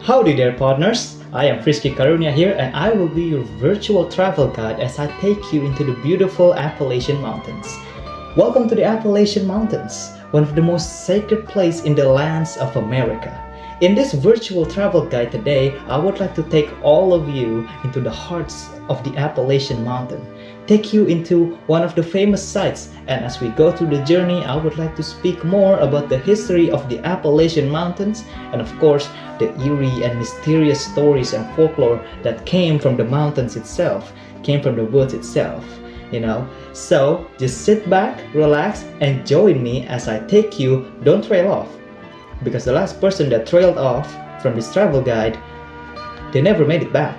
Howdy there, partners! I am Frizky Karunia here, and I will be your virtual travel guide as I take you into the beautiful Appalachian Mountains. Welcome to the Appalachian Mountains, one of the most sacred places in the lands of America. In this virtual travel guide today, I would like to take all of you into the hearts of the Appalachian Mountain, take you into one of the famous sites, and as we go through the journey, I would like to speak more about the history of the Appalachian Mountains and of course, the eerie and mysterious stories and folklore that came from the mountains itself, came from the woods itself, So, just sit back, relax, and join me as I take you, don't trail off. Because the last person that trailed off from this travel guide, they never made it back.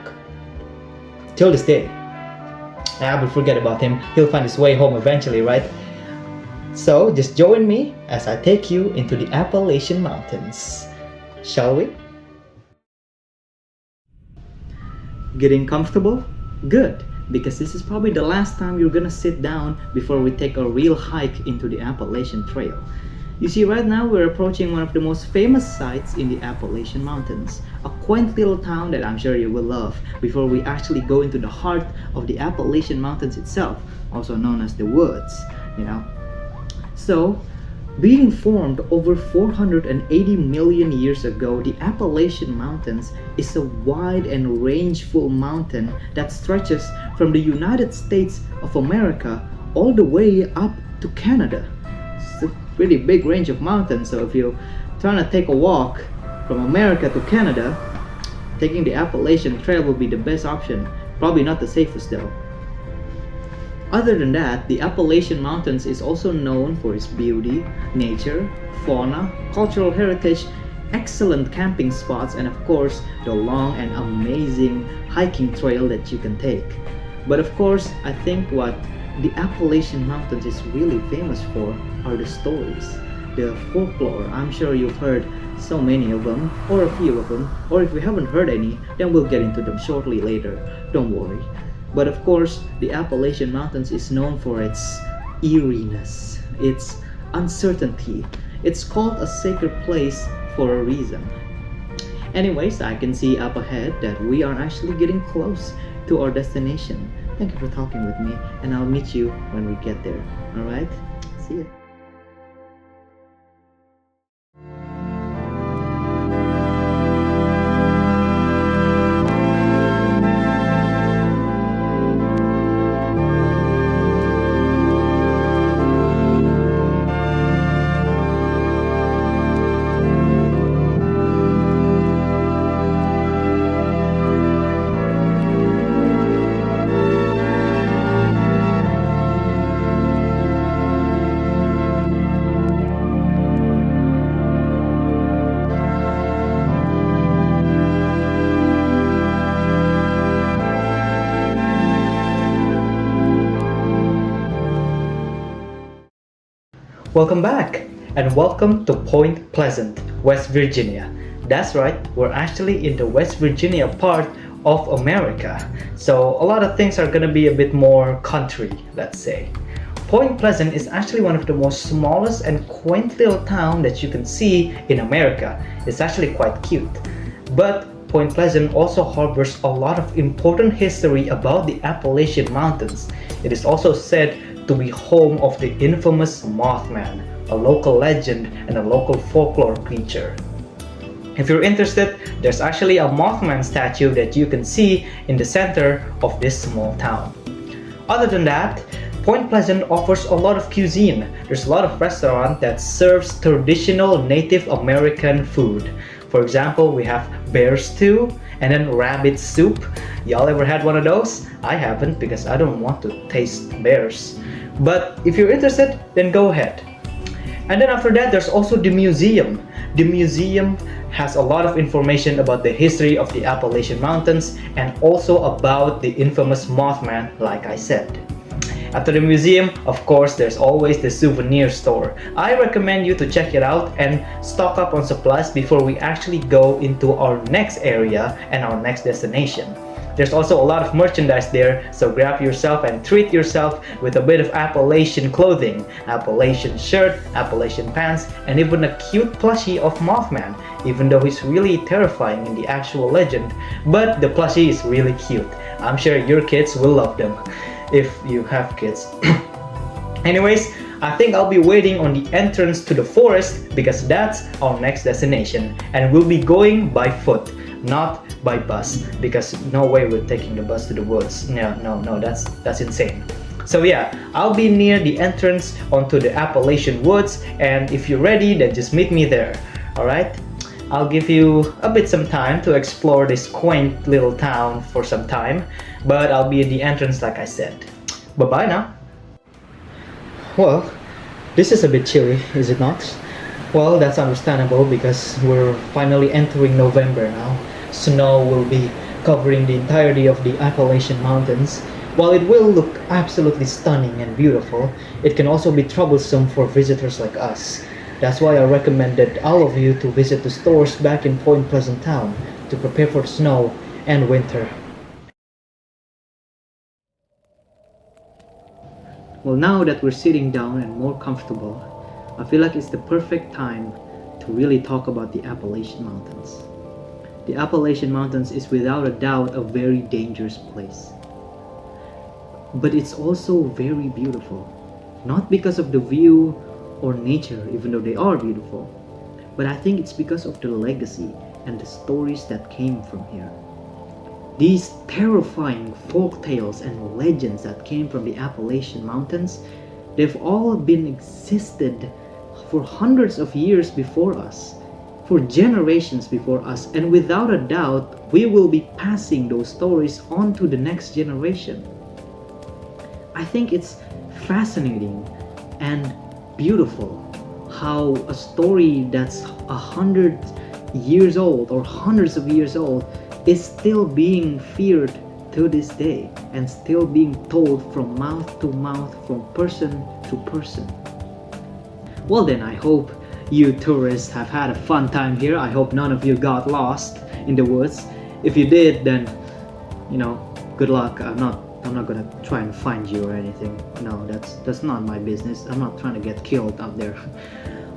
Till this day. I will forget about him, he'll find his way home eventually, right? So, just join me as I take you into the Appalachian Mountains. Shall we? Getting comfortable? Good, because this is probably the last time you're gonna sit down before we take a real hike into the Appalachian Trail. You see, right now we're approaching one of the most famous sites in the Appalachian Mountains, a quaint little town that I'm sure you will love before we actually go into the heart of the Appalachian Mountains itself, also known as the woods, So, being formed over 480 million years ago, the Appalachian Mountains is a wide and rangeful mountain that stretches from the United States of America all the way up to Canada. It's a pretty big range of mountains, so if you're trying to take a walk from America to Canada, taking the Appalachian Trail will be the best option. Probably not the safest though. Other than that, the Appalachian Mountains is also known for its beauty, nature, fauna, cultural heritage, excellent camping spots, and of course, the long and amazing hiking trail that you can take. But of course, I think what the Appalachian Mountains is really famous for are the stories, the folklore. I'm sure you've heard so many of them, or a few of them, or if you haven't heard any, then we'll get into them shortly later, don't worry. But of course, the Appalachian Mountains is known for its eeriness, its uncertainty. It's called a sacred place for a reason. Anyways, I can see up ahead that we are actually getting close to our destination. Thank you for talking with me, and I'll meet you when we get there. Alright? See ya. Welcome back, and welcome to Point Pleasant, West Virginia. That's right, we're actually in the West Virginia part of America. So a lot of things are gonna be a bit more country, let's say. Point Pleasant is actually one of the most smallest and quaint little town that you can see in America. It's actually quite cute. But Point Pleasant also harbors a lot of important history about the Appalachian Mountains. It is also said to be home of the infamous Mothman, a local legend and a local folklore creature. If you're interested, there's actually a Mothman statue that you can see in the center of this small town. Other than that, Point Pleasant offers a lot of cuisine. There's a lot of restaurants that serves traditional Native American food. For example, we have bear stew and then rabbit soup. Y'all ever had one of those? I haven't because I don't want to taste bears. But if you're interested, then go ahead. And then after that, there's also the museum. The museum has a lot of information about the history of the Appalachian Mountains and also about the infamous Mothman, like I said. After the museum, of course, there's always the souvenir store. I recommend you to check it out and stock up on supplies before we actually go into our next area and our next destination. There's also a lot of merchandise there, so grab yourself and treat yourself with a bit of Appalachian clothing, Appalachian shirt, Appalachian pants, and even a cute plushie of Mothman, even though he's really terrifying in the actual legend, but the plushie is really cute. I'm sure your kids will love them, if you have kids. Anyways, I think I'll be waiting on the entrance to the forest because that's our next destination, and we'll be going by foot, not by bus, because no way we're taking the bus to the woods. No, that's insane. So yeah, I'll be near the entrance onto the Appalachian woods, and if you're ready, then just meet me there. Alright? I'll give you a bit some time to explore this quaint little town for some time, but I'll be at the entrance like I said. Bye bye now. Well, this is a bit chilly, is it not? Well, that's understandable because we're finally entering November now. Snow will be covering the entirety of the Appalachian Mountains. While it will look absolutely stunning and beautiful, it can also be troublesome for visitors like us. That's why I recommended all of you to visit the stores back in Point Pleasant Town to prepare for snow and winter. Well, now that we're sitting down and more comfortable, I feel like it's the perfect time to really talk about the Appalachian Mountains. The Appalachian Mountains is without a doubt a very dangerous place. But it's also very beautiful. Not because of the view or nature, even though they are beautiful, but I think it's because of the legacy and the stories that came from here. These terrifying folk tales and legends that came from the Appalachian Mountains, they've all been existed for hundreds of years before us, for generations before us, and without a doubt, we will be passing those stories on to the next generation. I think it's fascinating and beautiful how a story that's 100 years old or hundreds of years old is still being feared to this day and still being told from mouth to mouth, from person to person. Well then, I hope you tourists have had a fun time here. I hope none of you got lost in the woods. If you did, then good luck. I'm not gonna try and find you or anything. No, that's not my business. I'm not trying to get killed out there.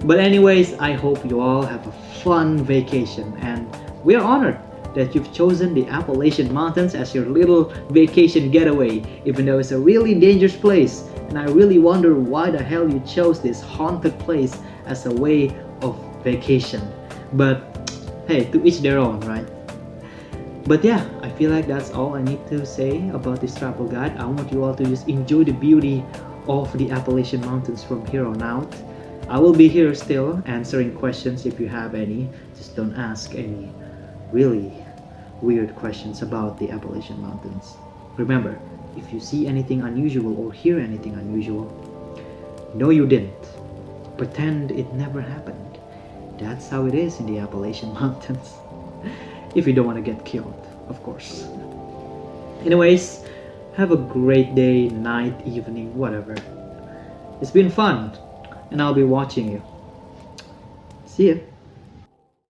But anyways, I hope you all have a fun vacation, and we are honored that you've chosen the Appalachian Mountains as your little vacation getaway, even though it's a really dangerous place. And I really wonder why the hell you chose this haunted place as a way of vacation. But hey, to each their own, right? But yeah, I feel like that's all I need to say about this travel guide. I want you all to just enjoy the beauty of the Appalachian Mountains from here on out. I will be here still answering questions if you have any. Just don't ask any really weird questions about the Appalachian Mountains. Remember, if you see anything unusual or hear anything unusual, no you didn't. Pretend it never happened. That's how it is in the Appalachian Mountains. If you don't want to get killed, of course. Anyways, have a great day, night, evening, whatever. It's been fun, and I'll be watching you. See ya.